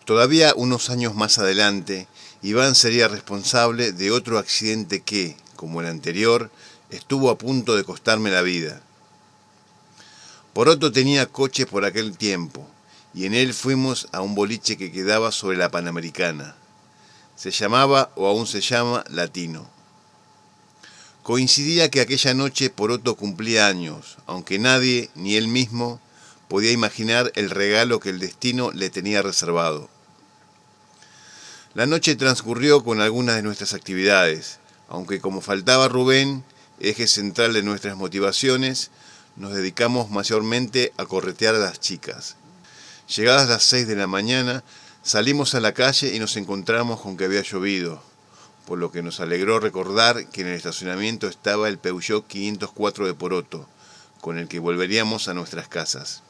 Todavía unos años más adelante, Iván sería responsable de otro accidente que, como el anterior, estuvo a punto de costarme la vida. Poroto tenía coche por aquel tiempo, y en él fuimos a un boliche que quedaba sobre la Panamericana. Se llamaba, o aún se llama, Latino. Coincidía que aquella noche Poroto cumplía años, aunque nadie, ni él mismo, podía imaginar el regalo que el destino le tenía reservado. La noche transcurrió con algunas de nuestras actividades, aunque como faltaba Rubén, eje central de nuestras motivaciones, nos dedicamos mayormente a corretear a las chicas. Llegadas las 6 de la mañana, salimos a la calle y nos encontramos con que había llovido, por lo que nos alegró recordar que en el estacionamiento estaba el Peugeot 504 de Poroto, con el que volveríamos a nuestras casas.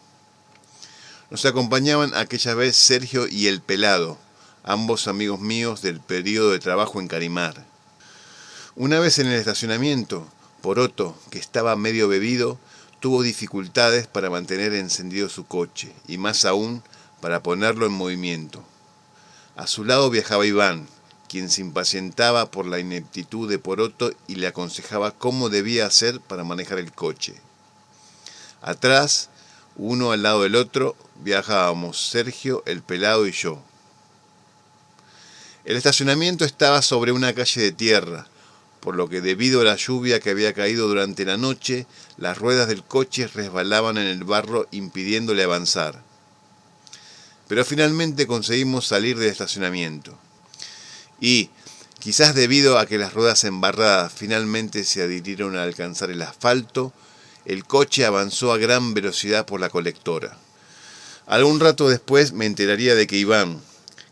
Nos acompañaban aquella vez Sergio y el Pelado, ambos amigos míos del periodo de trabajo en Carimar. Una vez en el estacionamiento, Poroto, que estaba medio bebido, tuvo dificultades para mantener encendido su coche, y más aún para ponerlo en movimiento. A su lado viajaba Iván, quien se impacientaba por la ineptitud de Poroto y le aconsejaba cómo debía hacer para manejar el coche. Atrás, uno al lado del otro, viajábamos Sergio, el Pelado y yo. El estacionamiento estaba sobre una calle de tierra, por lo que debido a la lluvia que había caído durante la noche, las ruedas del coche resbalaban en el barro impidiéndole avanzar. Pero finalmente conseguimos salir del estacionamiento. Y, quizás debido a que las ruedas embarradas finalmente se adhirieron al alcanzar el asfalto, el coche avanzó a gran velocidad por la colectora. Algún rato después me enteraría de que Iván,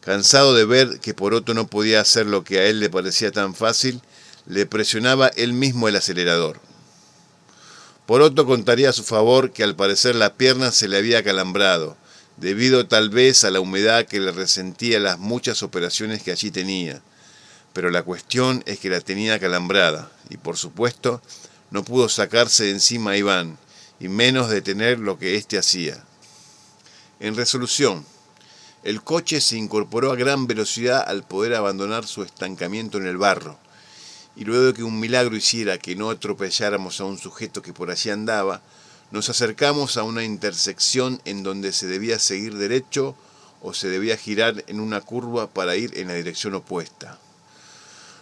cansado de ver que Poroto no podía hacer lo que a él le parecía tan fácil, le presionaba él mismo el acelerador. Poroto contaría a su favor que al parecer la pierna se le había acalambrado, debido tal vez a la humedad que le resentía las muchas operaciones que allí tenía. Pero la cuestión es que la tenía acalambrada, y por supuesto no pudo sacarse de encima a Iván, y menos detener lo que éste hacía. En resolución, el coche se incorporó a gran velocidad al poder abandonar su estancamiento en el barro, y luego de que un milagro hiciera que no atropelláramos a un sujeto que por allí andaba, nos acercamos a una intersección en donde se debía seguir derecho o se debía girar en una curva para ir en la dirección opuesta.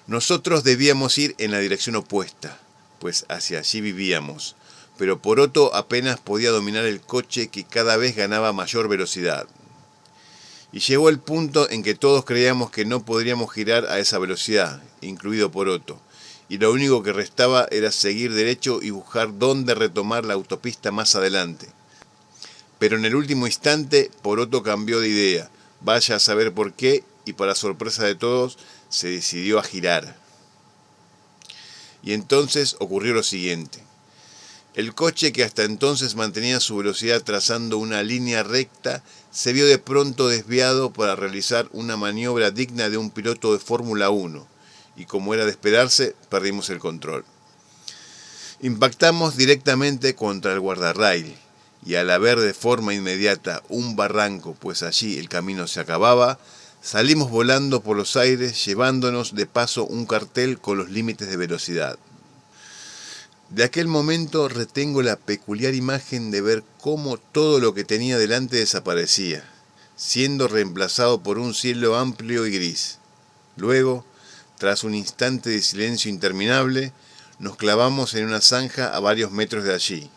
Nosotros debíamos ir en la dirección opuesta, pues hacia allí vivíamos, pero Poroto apenas podía dominar el coche que cada vez ganaba mayor velocidad. Y llegó el punto en que todos creíamos que no podríamos girar a esa velocidad, incluido Poroto, y lo único que restaba era seguir derecho y buscar dónde retomar la autopista más adelante. Pero en el último instante, Poroto cambió de idea, vaya a saber por qué, y para sorpresa de todos, se decidió a girar. Y entonces ocurrió lo siguiente. El coche, que hasta entonces mantenía su velocidad trazando una línea recta, se vio de pronto desviado para realizar una maniobra digna de un piloto de Fórmula 1, y como era de esperarse, perdimos el control. Impactamos directamente contra el guardarrail, y al haber de forma inmediata un barranco, pues allí el camino se acababa, salimos volando por los aires, llevándonos de paso un cartel con los límites de velocidad. De aquel momento retengo la peculiar imagen de ver cómo todo lo que tenía delante desaparecía, siendo reemplazado por un cielo amplio y gris. Luego, tras un instante de silencio interminable, nos clavamos en una zanja a varios metros de allí.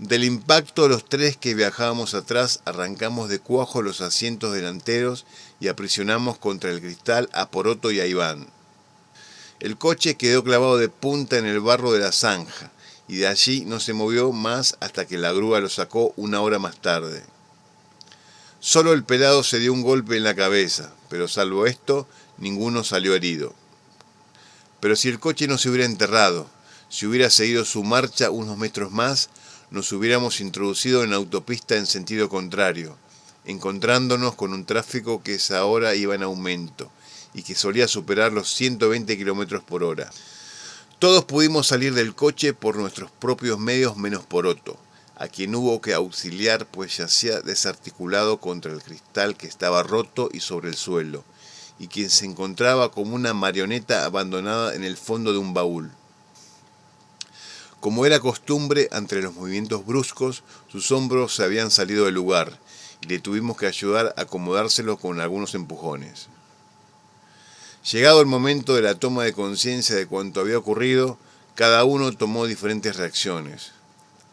Del impacto, los tres que viajábamos atrás arrancamos de cuajo los asientos delanteros y aprisionamos contra el cristal a Poroto y a Iván. El coche quedó clavado de punta en el barro de la zanja, y de allí no se movió más hasta que la grúa lo sacó una hora más tarde. Solo el Pelado se dio un golpe en la cabeza, pero salvo esto, ninguno salió herido. Pero si el coche no se hubiera enterrado, si hubiera seguido su marcha unos metros más, nos hubiéramos introducido en la autopista en sentido contrario, encontrándonos con un tráfico que esa hora iba en aumento y que solía superar los 120 km por hora. Todos pudimos salir del coche por nuestros propios medios menos Poroto, a quien hubo que auxiliar pues yacía desarticulado contra el cristal que estaba roto y sobre el suelo, y quien se encontraba como una marioneta abandonada en el fondo de un baúl. Como era costumbre, ante los movimientos bruscos, sus hombros se habían salido del lugar, y le tuvimos que ayudar a acomodárselo con algunos empujones. Llegado el momento de la toma de conciencia de cuanto había ocurrido, cada uno tomó diferentes reacciones.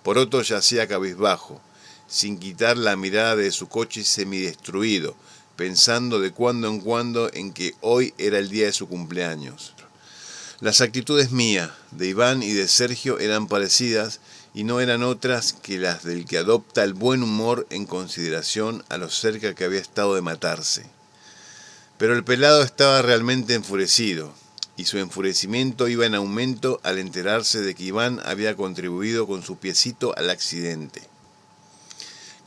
Poroto yacía cabizbajo, sin quitar la mirada de su coche semidestruido, pensando de cuando en cuando en que hoy era el día de su cumpleaños. Las actitudes mías, de Iván y de Sergio eran parecidas y no eran otras que las del que adopta el buen humor en consideración a lo cerca que había estado de matarse. Pero el pelado estaba realmente enfurecido, y su enfurecimiento iba en aumento al enterarse de que Iván había contribuido con su piecito al accidente.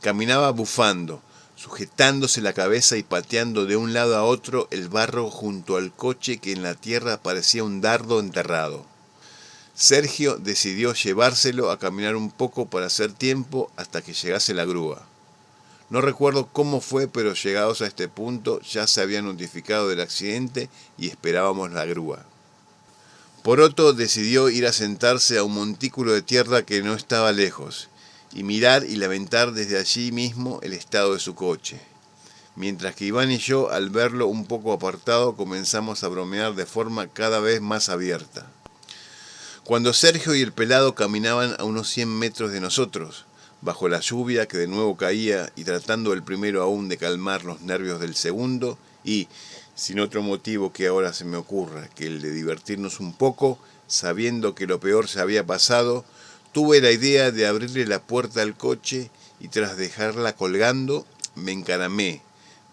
Caminaba bufando, sujetándose la cabeza y pateando de un lado a otro el barro junto al coche que en la tierra parecía un dardo enterrado. Sergio decidió llevárselo a caminar un poco para hacer tiempo hasta que llegase la grúa. No recuerdo cómo fue, pero llegados a este punto ya se había notificado del accidente y esperábamos la grúa. Poroto decidió ir a sentarse a un montículo de tierra que no estaba lejos, y mirar y lamentar desde allí mismo el estado de su coche. Mientras que Iván y yo, al verlo un poco apartado, comenzamos a bromear de forma cada vez más abierta. Cuando Sergio y el pelado caminaban a unos 100 metros de nosotros, bajo la lluvia que de nuevo caía y tratando el primero aún de calmar los nervios del segundo y, sin otro motivo que ahora se me ocurra que el de divertirnos un poco, sabiendo que lo peor se había pasado, tuve la idea de abrirle la puerta al coche y tras dejarla colgando, me encaramé,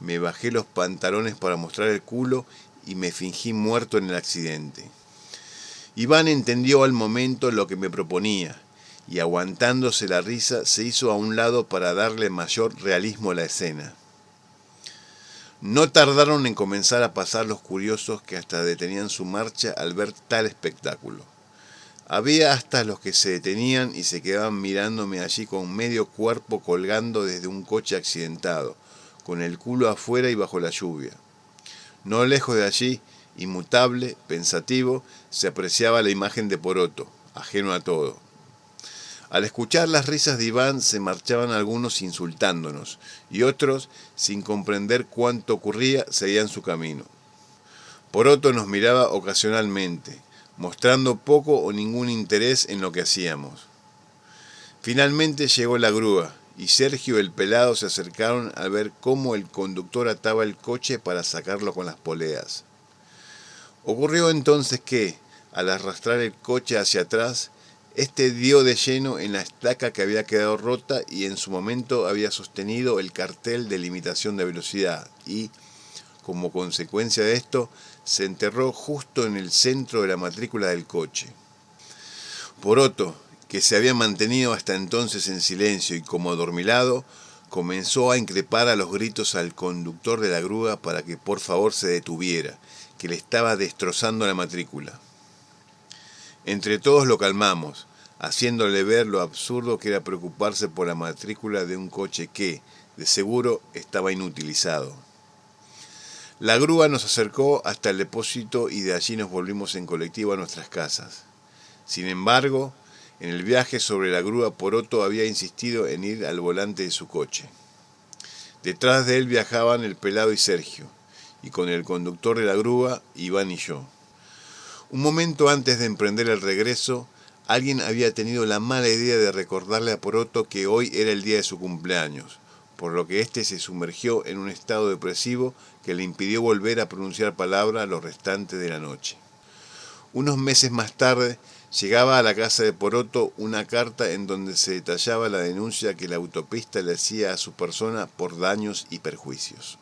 me bajé los pantalones para mostrar el culo y me fingí muerto en el accidente. Iván entendió al momento lo que me proponía, y aguantándose la risa se hizo a un lado para darle mayor realismo a la escena. No tardaron en comenzar a pasar los curiosos que hasta detenían su marcha al ver tal espectáculo. Había hasta los que se detenían y se quedaban mirándome allí con medio cuerpo colgando desde un coche accidentado, con el culo afuera y bajo la lluvia. No lejos de allí, inmutable, pensativo, se apreciaba la imagen de Poroto, ajeno a todo. Al escuchar las risas de Iván se marchaban algunos insultándonos y otros, sin comprender cuánto ocurría, seguían su camino. Poroto nos miraba ocasionalmente, mostrando poco o ningún interés en lo que hacíamos. Finalmente llegó la grúa y Sergio y el pelado se acercaron a ver cómo el conductor ataba el coche para sacarlo con las poleas. Ocurrió entonces que, al arrastrar el coche hacia atrás, este dio de lleno en la estaca que había quedado rota y en su momento había sostenido el cartel de limitación de velocidad y, como consecuencia de esto, se enterró justo en el centro de la matrícula del coche. Poroto, que se había mantenido hasta entonces en silencio y como adormilado, comenzó a increpar a los gritos al conductor de la grúa para que por favor se detuviera, que le estaba destrozando la matrícula. Entre todos lo calmamos, haciéndole ver lo absurdo que era preocuparse por la matrícula de un coche que, de seguro, estaba inutilizado. La grúa nos acercó hasta el depósito y de allí nos volvimos en colectivo a nuestras casas. Sin embargo, en el viaje sobre la grúa Poroto había insistido en ir al volante de su coche. Detrás de él viajaban el pelado y Sergio, y con el conductor de la grúa, Iván y yo. Un momento antes de emprender el regreso, alguien había tenido la mala idea de recordarle a Poroto que hoy era el día de su cumpleaños, por lo que éste se sumergió en un estado depresivo que le impidió volver a pronunciar palabra los restantes de la noche. Unos meses más tarde, llegaba a la casa de Poroto una carta en donde se detallaba la denuncia que la autopista le hacía a su persona por daños y perjuicios.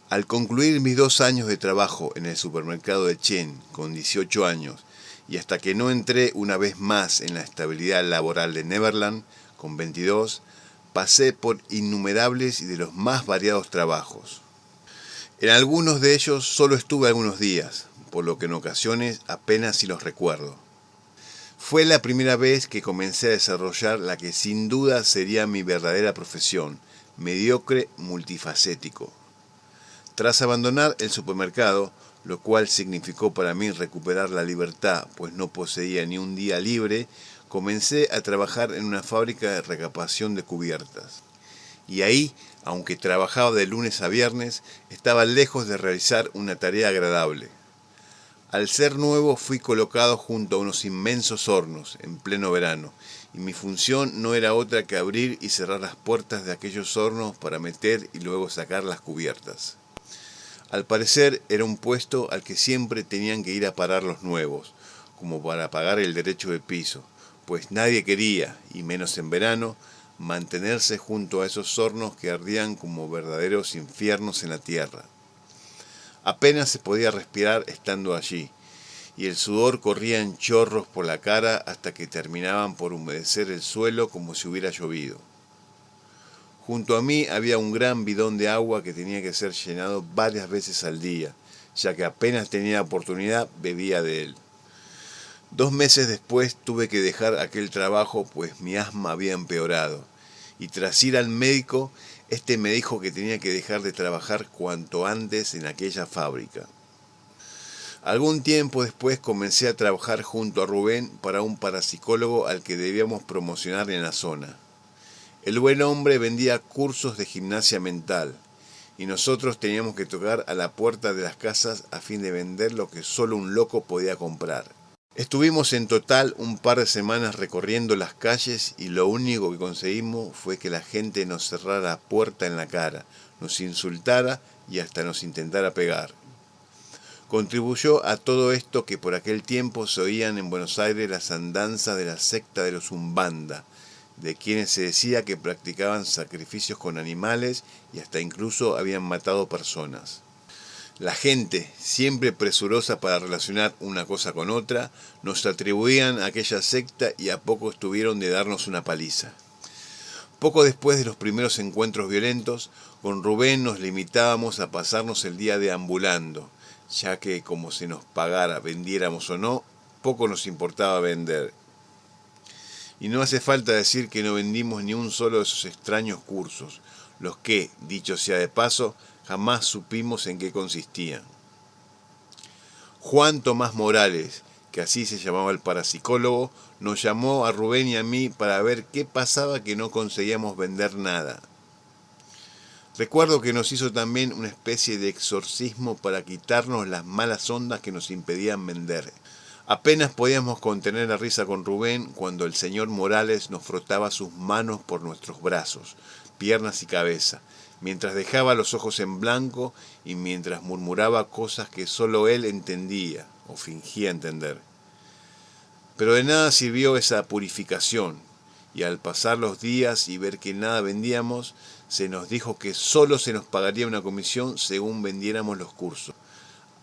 Al concluir mis 2 años de trabajo en el supermercado de Chen, con 18 años, y hasta que no entré una vez más en la estabilidad laboral de Neverland, con 22, pasé por innumerables y de los más variados trabajos. En algunos de ellos solo estuve algunos días, por lo que en ocasiones apenas si los recuerdo. Fue la primera vez que comencé a desarrollar la que sin duda sería mi verdadera profesión, mediocre multifacético. Tras abandonar el supermercado, lo cual significó para mí recuperar la libertad, pues no poseía ni un día libre, comencé a trabajar en una fábrica de recapación de cubiertas. Y ahí, aunque trabajaba de lunes a viernes, estaba lejos de realizar una tarea agradable. Al ser nuevo fui colocado junto a unos inmensos hornos en pleno verano, y mi función no era otra que abrir y cerrar las puertas de aquellos hornos para meter y luego sacar las cubiertas. Al parecer era un puesto al que siempre tenían que ir a parar los nuevos, como para pagar el derecho de piso, pues nadie quería, y menos en verano, mantenerse junto a esos hornos que ardían como verdaderos infiernos en la tierra. Apenas se podía respirar estando allí, y el sudor corría en chorros por la cara hasta que terminaban por humedecer el suelo como si hubiera llovido. Junto a mí había un gran bidón de agua que tenía que ser llenado varias veces al día, ya que apenas tenía oportunidad bebía de él. 2 meses después tuve que dejar aquel trabajo pues mi asma había empeorado, y tras ir al médico, este me dijo que tenía que dejar de trabajar cuanto antes en aquella fábrica. Algún tiempo después comencé a trabajar junto a Rubén para un parapsicólogo al que debíamos promocionar en la zona. El buen hombre vendía cursos de gimnasia mental, y nosotros teníamos que tocar a la puerta de las casas a fin de vender lo que solo un loco podía comprar. Estuvimos en total un par de semanas recorriendo las calles y lo único que conseguimos fue que la gente nos cerrara la puerta en la cara, nos insultara y hasta nos intentara pegar. Contribuyó a todo esto que por aquel tiempo se oían en Buenos Aires las andanzas de la secta de los Umbanda, de quienes se decía que practicaban sacrificios con animales y hasta incluso habían matado personas. La gente, siempre presurosa para relacionar una cosa con otra, nos atribuían a aquella secta y a poco estuvieron de darnos una paliza. Poco después de los primeros encuentros violentos, con Rubén nos limitábamos a pasarnos el día deambulando, ya que como se nos pagara, vendiéramos o no, poco nos importaba vender. Y no hace falta decir que no vendimos ni un solo de esos extraños cursos, los que, dicho sea de paso, jamás supimos en qué consistían. Juan Tomás Morales, que así se llamaba el parapsicólogo, nos llamó a Rubén y a mí para ver qué pasaba que no conseguíamos vender nada. Recuerdo que nos hizo también una especie de exorcismo para quitarnos las malas ondas que nos impedían vender. Apenas podíamos contener la risa con Rubén cuando el señor Morales nos frotaba sus manos por nuestros brazos, piernas y cabeza, mientras dejaba los ojos en blanco y mientras murmuraba cosas que solo él entendía o fingía entender. Pero de nada sirvió esa purificación, y al pasar los días y ver que nada vendíamos, se nos dijo que solo se nos pagaría una comisión según vendiéramos los cursos.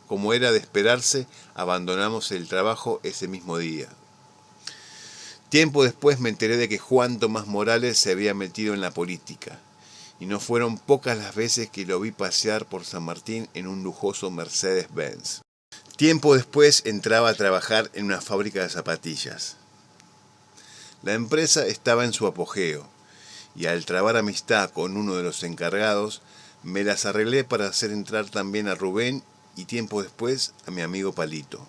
Como era de esperarse, abandonamos el trabajo ese mismo día. Tiempo después me enteré de que Juan Tomás Morales se había metido en la política, y no fueron pocas las veces que lo vi pasear por San Martín en un lujoso Mercedes-Benz. Tiempo después entraba a trabajar en una fábrica de zapatillas. La empresa estaba en su apogeo, y al trabar amistad con uno de los encargados, me las arreglé para hacer entrar también a Rubén y tiempo después a mi amigo Palito.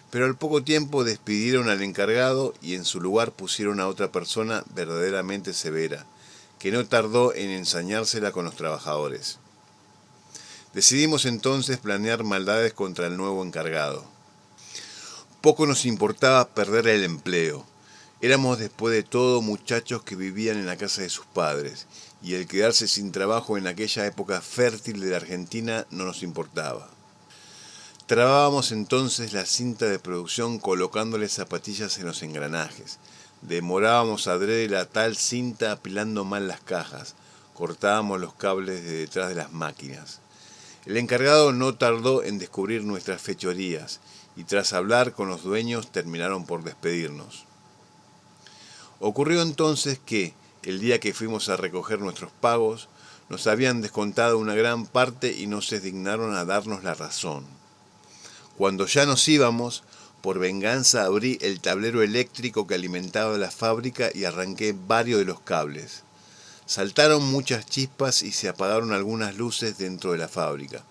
Pero al poco tiempo despidieron al encargado y en su lugar pusieron a otra persona verdaderamente severa, que no tardó en ensañársela con los trabajadores. Decidimos entonces planear maldades contra el nuevo encargado. Poco nos importaba perder el empleo. Éramos después de todo muchachos que vivían en la casa de sus padres, y el quedarse sin trabajo en aquella época fértil de la Argentina no nos importaba. Trabábamos entonces la cinta de producción colocándole zapatillas en los engranajes. Demorábamos adrede la tal cinta apilando mal las cajas. Cortábamos los cables de detrás de las máquinas. El encargado no tardó en descubrir nuestras fechorías, y tras hablar con los dueños terminaron por despedirnos. Ocurrió entonces que, el día que fuimos a recoger nuestros pagos, nos habían descontado una gran parte y no se dignaron a darnos la razón. Cuando ya nos íbamos, Por venganza abrí el tablero eléctrico que alimentaba la fábrica y arranqué varios de los cables. Saltaron muchas chispas y se apagaron algunas luces dentro de la fábrica,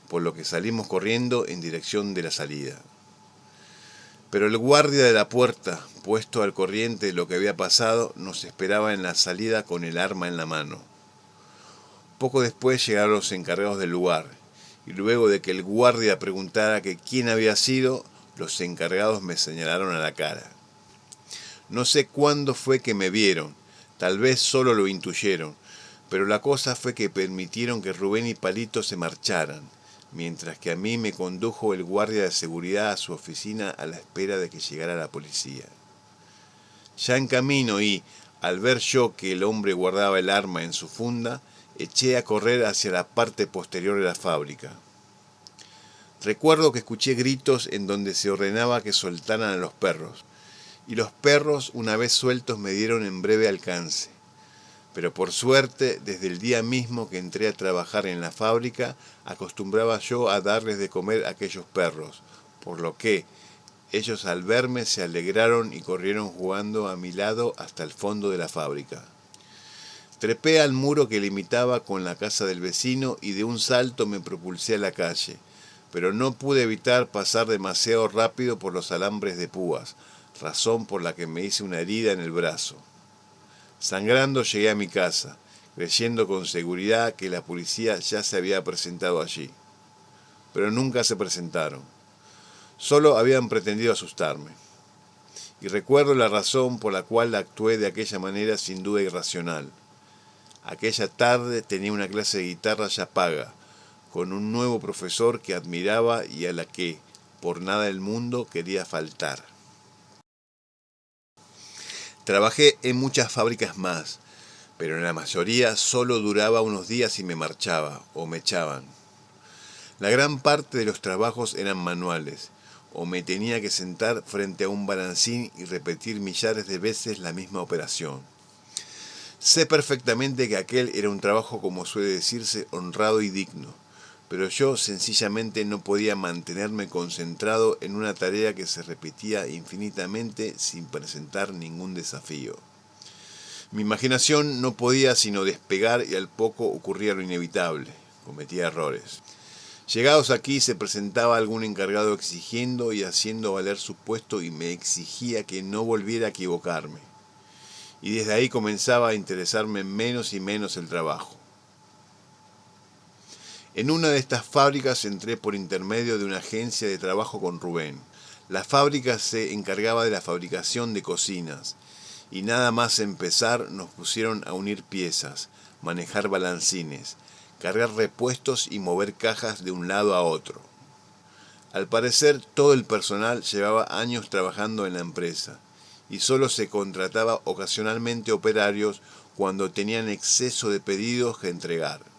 por lo que salimos corriendo en dirección de la salida. Pero el guardia de la puerta, puesto al corriente de lo que había pasado, nos esperaba en la salida con el arma en la mano. Poco después llegaron los encargados del lugar, y luego de que el guardia preguntara que quién había sido, los encargados me señalaron a la cara. No sé cuándo fue que me vieron, tal vez solo lo intuyeron, pero la cosa fue que permitieron que Rubén y Palito se marcharan, mientras que a mí me condujo el guardia de seguridad a su oficina a la espera de que llegara la policía. Ya en camino y, al ver yo que el hombre guardaba el arma en su funda, eché a correr hacia la parte posterior de la fábrica. Recuerdo que escuché gritos en donde se ordenaba que soltaran a los perros, y los perros, una vez sueltos, me dieron en breve alcance. Pero por suerte, desde el día mismo que entré a trabajar en la fábrica, acostumbraba yo a darles de comer a aquellos perros, por lo que ellos al verme se alegraron y corrieron jugando a mi lado hasta el fondo de la fábrica. Trepé al muro que limitaba con la casa del vecino y de un salto me propulsé a la calle, pero no pude evitar pasar demasiado rápido por los alambres de púas, razón por la que me hice una herida en el brazo. Sangrando llegué a mi casa, creyendo con seguridad que la policía ya se había presentado allí. Pero nunca se presentaron. Solo habían pretendido asustarme. Y recuerdo la razón por la cual actué de aquella manera sin duda irracional. Aquella tarde tenía una clase de guitarra ya paga, con un nuevo profesor que admiraba y a la que, por nada del mundo, quería faltar. Trabajé en muchas fábricas más, pero en la mayoría solo duraba unos días y me marchaba, o me echaban. La gran parte de los trabajos eran manuales, o me tenía que sentar frente a un balancín y repetir millares de veces la misma operación. Sé perfectamente que aquel era un trabajo, como suele decirse, honrado y digno, pero yo sencillamente no podía mantenerme concentrado en una tarea que se repetía infinitamente sin presentar ningún desafío. Mi imaginación no podía sino despegar y al poco ocurría lo inevitable, cometía errores. Llegados aquí se presentaba algún encargado exigiendo y haciendo valer su puesto y me exigía que no volviera a equivocarme. Y desde ahí comenzaba a interesarme menos y menos el trabajo. En una de estas fábricas entré por intermedio de una agencia de trabajo con Rubén. La fábrica se encargaba de la fabricación de cocinas, y nada más empezar nos pusieron a unir piezas, manejar balancines, cargar repuestos y mover cajas de un lado a otro. Al parecer todo el personal llevaba años trabajando en la empresa, y solo se contrataba ocasionalmente operarios cuando tenían exceso de pedidos que entregar.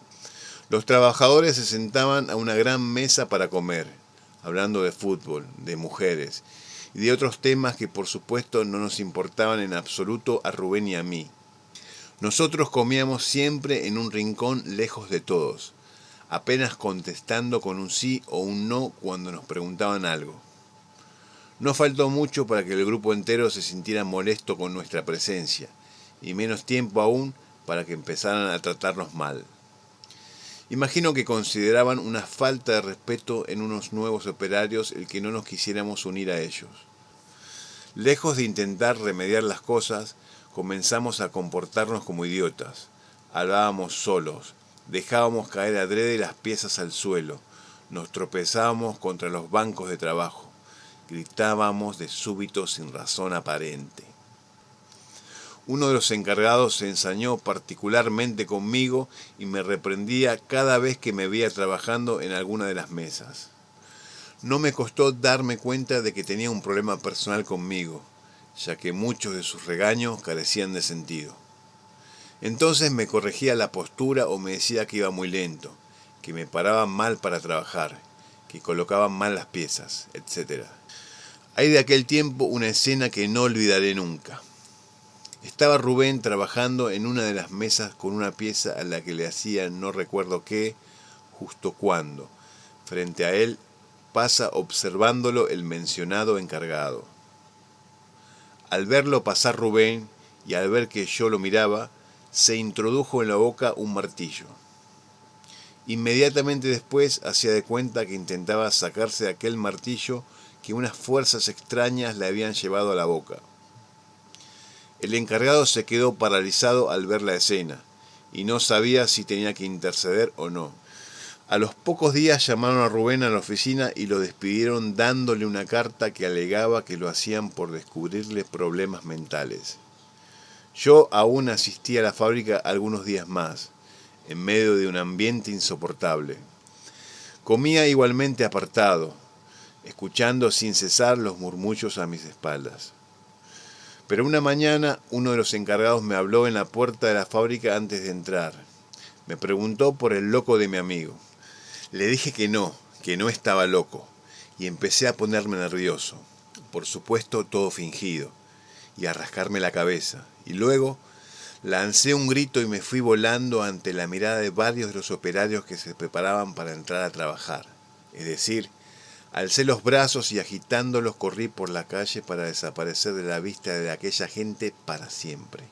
Los trabajadores se sentaban a una gran mesa para comer, hablando de fútbol, de mujeres y de otros temas que por supuesto no nos importaban en absoluto a Rubén y a mí. Nosotros comíamos siempre en un rincón lejos de todos, apenas contestando con un sí o un no cuando nos preguntaban algo. No faltó mucho para que el grupo entero se sintiera molesto con nuestra presencia, y menos tiempo aún para que empezaran a tratarnos mal. Imagino que consideraban una falta de respeto en unos nuevos operarios el que no nos quisiéramos unir a ellos. Lejos de intentar remediar las cosas, comenzamos a comportarnos como idiotas. Hablábamos solos, dejábamos caer adrede las piezas al suelo, nos tropezábamos contra los bancos de trabajo, gritábamos de súbito sin razón aparente. Uno de los encargados se ensañó particularmente conmigo y me reprendía cada vez que me veía trabajando en alguna de las mesas. No me costó darme cuenta de que tenía un problema personal conmigo, ya que muchos de sus regaños carecían de sentido. Entonces me corregía la postura o me decía que iba muy lento, que me paraban mal para trabajar, que colocaban mal las piezas, etc. Hay de aquel tiempo una escena que no olvidaré nunca. Estaba Rubén trabajando en una de las mesas con una pieza a la que le hacía no recuerdo qué, justo cuando, frente a él, pasa observándolo el mencionado encargado. Al verlo pasar Rubén y al ver que yo lo miraba, se introdujo en la boca un martillo. Inmediatamente después hacía de cuenta que intentaba sacarse de aquel martillo que unas fuerzas extrañas le habían llevado a la boca. El encargado se quedó paralizado al ver la escena y no sabía si tenía que interceder o no. A los pocos días llamaron a Rubén a la oficina y lo despidieron dándole una carta que alegaba que lo hacían por descubrirle problemas mentales. Yo aún asistí a la fábrica algunos días más, en medio de un ambiente insoportable. Comía igualmente apartado, escuchando sin cesar los murmullos a mis espaldas. Pero una mañana uno de los encargados me habló en la puerta de la fábrica antes de entrar. Me preguntó por el loco de mi amigo. Le dije que no estaba loco, y empecé a ponerme nervioso, por supuesto todo fingido, y a rascarme la cabeza, y luego lancé un grito y me fui volando ante la mirada de varios de los operarios que se preparaban para entrar a trabajar. Es decir, alcé los brazos y agitándolos corrí por la calle para desaparecer de la vista de aquella gente para siempre.